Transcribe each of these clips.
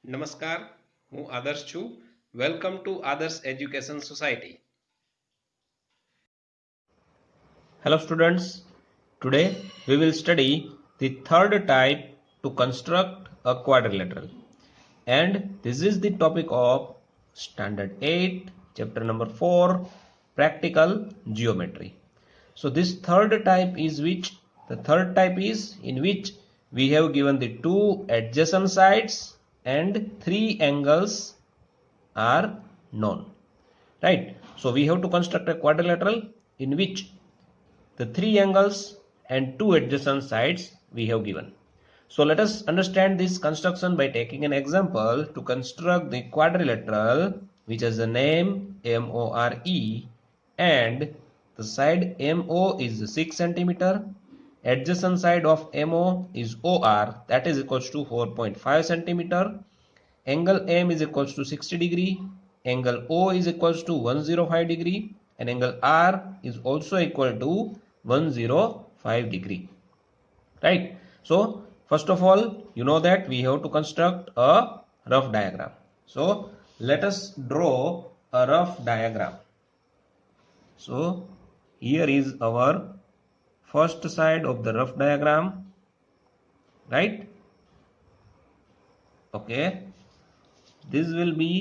નમસ્કાર, હું આદર્શ છું. વેલકમ ટુ આદર્શ education society. Hello students, today we will study the third type to construct a quadrilateral, and this is the topic of standard 8 chapter number 4 practical geometry. So this third type is which? The third type is in which we have given the two adjacent sides and three angles are known, right? So we have to construct a quadrilateral in which the three angles and two adjacent sides we have given. So let us understand this construction by taking an example to construct the quadrilateral which has the name MORE, and the side MO is 6 centimeter, adjacent side of MO is OR, that is equals to 4.5 centimeter, angle M is equals to 60 degree, angle O is equals to 105 degree, and angle R is also equal to 105 degree, right? So first of all, you know that we have to construct a rough diagram. So let us draw a rough diagram. So here is our first side of the rough diagram, right? Okay, this will be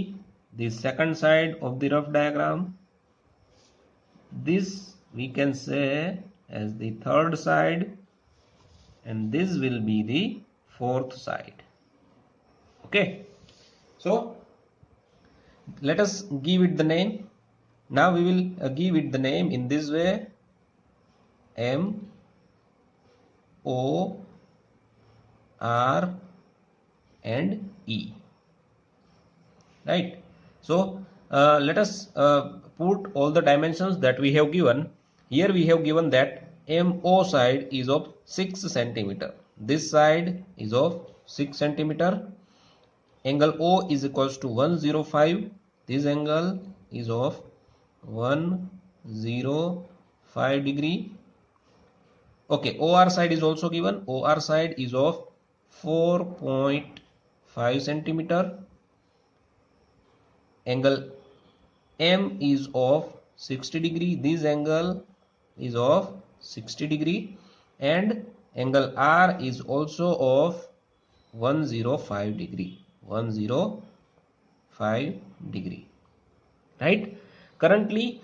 the second side of the rough diagram. This we can say as the third side, and this will be the fourth side. Okay, so let us give it the name. Now we will give it the name in this way: M O R and E, right? So let us put all the dimensions that we have given. Here we have given that MO side is of 6 centimeter, this side is of 6 centimeter, angle O is equals to 105, this angle is of 105 degree. Okay, OR side is also given. OR side is of 4.5 centimeter, angle M is of 60 degree, this angle is of 60 degree, and angle R is also of 105 degree, 105 degree, right? Currently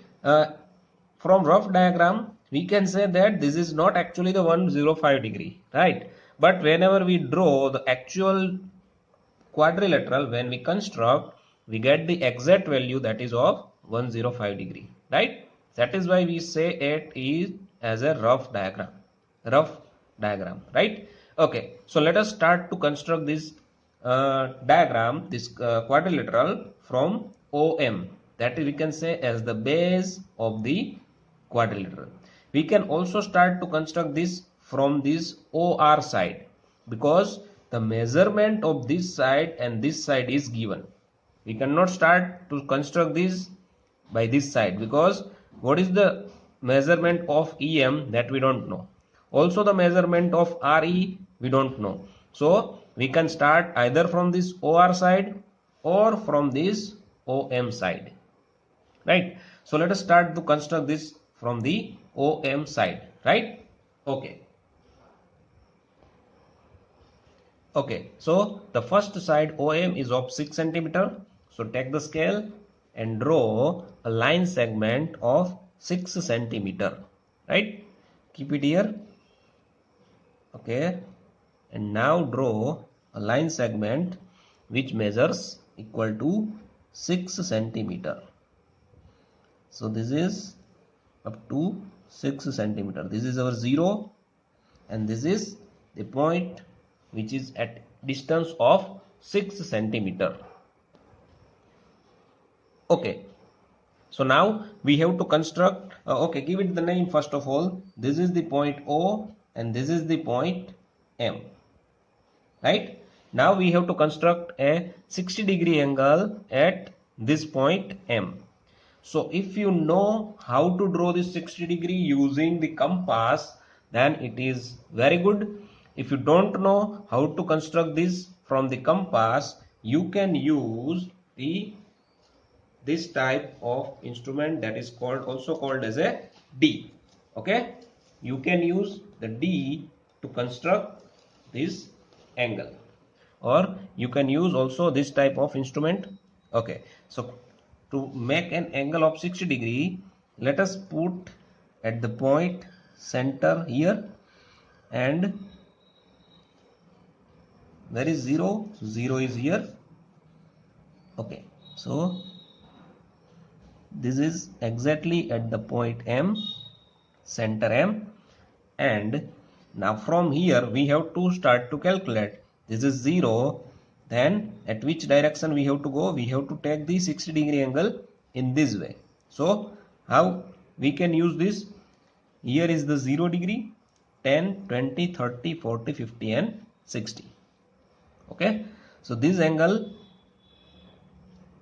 from rough diagram we can say that this is not actually the 105 degree, right? But whenever we draw the actual quadrilateral, when we construct, we get the exact value that is of 105 degree, right? That is why we say it is as a rough diagram, right? Okay, so let us start to construct this diagram, this quadrilateral from OM, that we can say as the base of the quadrilateral. We can also start to construct this from this OR side, because the measurement of this side and this side is given. We cannot start to construct this by this side, because what is the measurement of EM, that we don't know. Also the measurement of RE we don't know. So we can start either from this OR side or from this OM side, right? So let us start to construct this from the OM side, right? Okay, so the first side OM is of 6 centimeter. So take the scale and draw a line segment of 6 centimeter, right? Keep it here. Okay, and now draw a line segment which measures equal to 6 centimeter. So this is up to 6 centimeter. This is our 0, and this is the point which is at distance of 6 centimeter. Okay, so now we have to construct okay, give it the name first of all. This is the point O and this is the point M, right? Now we have to construct a 60 degree angle at this point M. So if you know how to draw this 60 degree using the compass, then it is very good. If you don't know how to construct this from the compass, you can use this type of instrument that is also called as a D. Okay, you can use the D to construct this angle, or you can use also this type of instrument. Okay, so to make an angle of 60 degree, let us put at the point center here, and where is 0? 0 is here. Okay, so this is exactly at the point M, center M, and now from here we have to start to calculate. This is 0, then at which direction we have to go? We have to take the 60 degree angle in this way. So how we can use this? Here is the 0 degree, 10, 20, 30, 40, 50 and 60. Okay, so this angle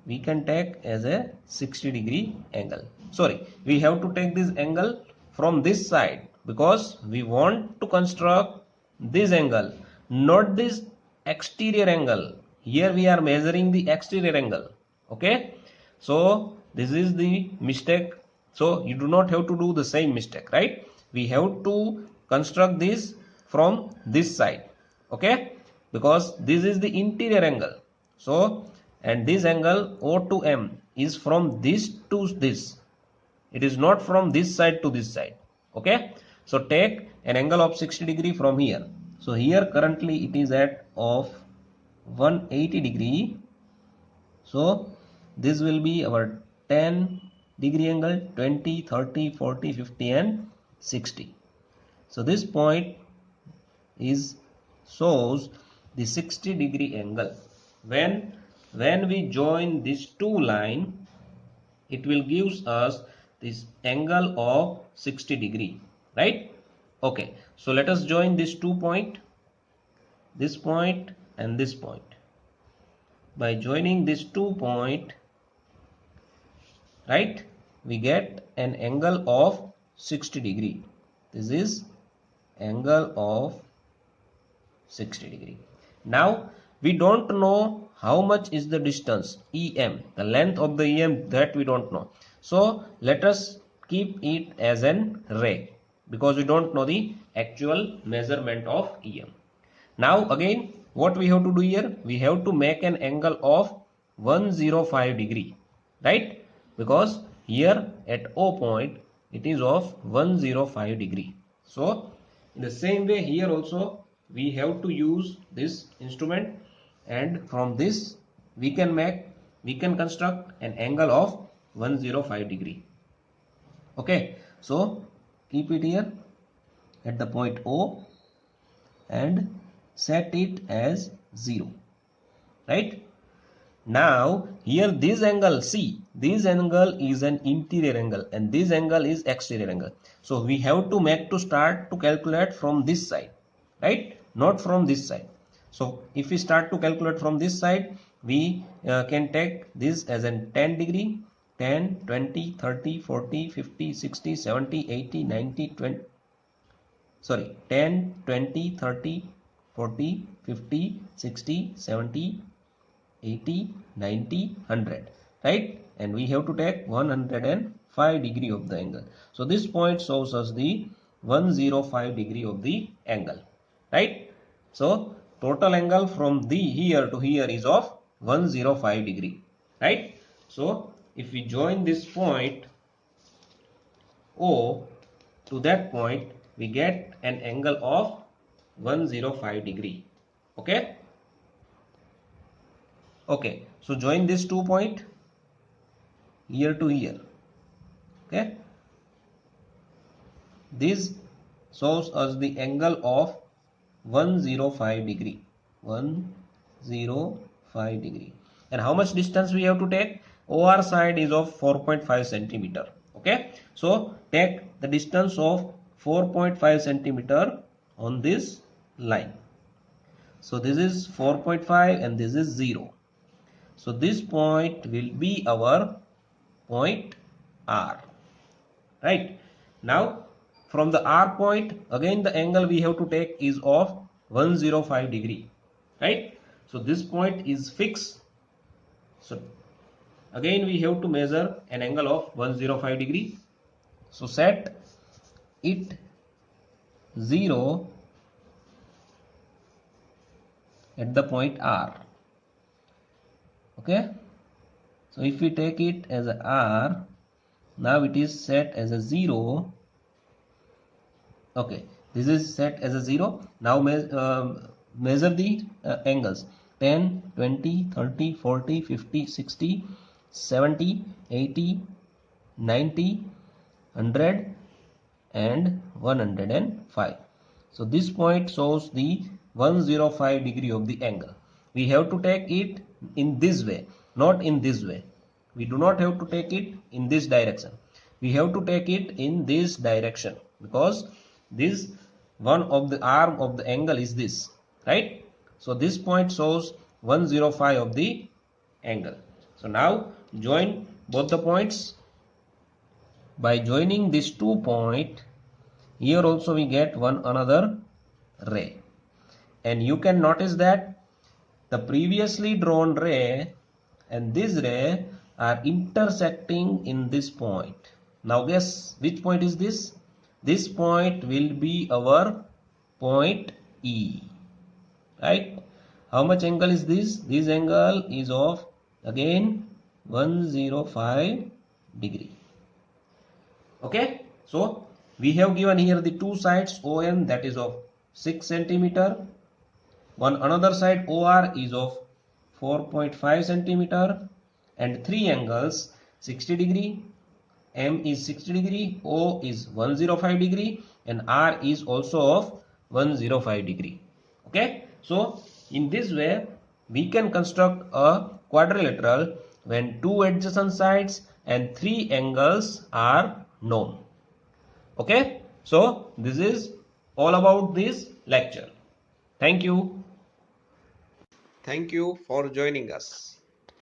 we can take as a 60 degree angle. Sorry, we have to take this angle from this side because we want to construct this angle, not this exterior angle. Here we are measuring the exterior angle. Okay, so this is the mistake. So you do not have to do the same mistake, right? We have to construct this from this side. Okay, because this is the interior angle. So, and this angle O to M is from this to this. It is not from this side to this side. Okay, so take an angle of 60 degree from here. So here currently it is at of 180 degree. So this will be our 10 degree angle, 20, 30, 40, 50 and 60. So this point is shows the 60 degree angle. When we join these two lines, it will gives us this angle of 60 degree, right? Okay, so let us join these 2 points, this point and this point. By joining these 2 points, right, we get an angle of 60 degree. This is angle of 60 degree. Now we don't know how much is the distance EM, the length of the EM, that we don't know. So let us keep it as an ray because we don't know the actual measurement of EM. Now again, what we have to do here? We have to make an angle of 105 degree, right? Because here at O point it is of 105 degree. So in the same way here also we have to use this instrument, and from this we can construct an angle of 105 degree. Okay, so keep it here at the point O and set it as 0, right? Now here this angle, see, this angle is an interior angle and this angle is exterior angle. So we have to start to calculate from this side, right? Not from this side. So if we start to calculate from this side, we can take this as an 10 degree, 10, 20, 30, 40, 50, 60, 70, 80, 90, 20, sorry, 10, 20, 30, 40, 50, 60, 70, 80, 90, 100, right? And we have to take 105 degree of the angle. So this point shows us the 105 degree of the angle, right? So total angle from the here to here is of 105 degree, right? So if we join this point O to that point, we get an angle of 105 degree. Okay. Okay, so join this 2 point here to here. Okay, this shows us the angle of 105 degree. 105 degree. And how much distance we have to take? OR side is of 4.5 centimeter. Okay, so take the distance of 4.5 centimeter on this line. So this is 4.5 and this is 0. So this point will be our point R, right? Now from the R point, again the angle we have to take is of 105 degree, right? So this point is fixed. So again we have to measure an angle of 105 degree. So set it 0 at the point R. Okay. So if we take it as a R, now it is set as a 0. Okay, this is set as a 0. Now measure the angles 10, 20, 30, 40, 50, 60, 70, 80, 90, 100 and 105. So this point shows the 105 degree of the angle. We have to take it in this way, not in this way. We do not have to take it in this direction. We have to take it in this direction, because this one of the arm of the angle is this, right? So this point shows 105 of the angle. So now join both the points. By joining these 2 points, here also we get one another ray, and you can notice that the previously drawn ray and this ray are intersecting in this point. Now guess which point is this? This point will be our point E, right? How much angle is this? This angle is of again 105 degree. Okay, so we have given here the two sides OM, that is of 6 centimeter. One another side OR is of 4.5 centimeter, and three angles 60 degree. M is 60 degree, O is 105 degree, and R is also of 105 degree. Okay, so in this way we can construct a quadrilateral when two adjacent sides and three angles are known. Okay, so this is all about this lecture. Thank you. Thank you for joining us.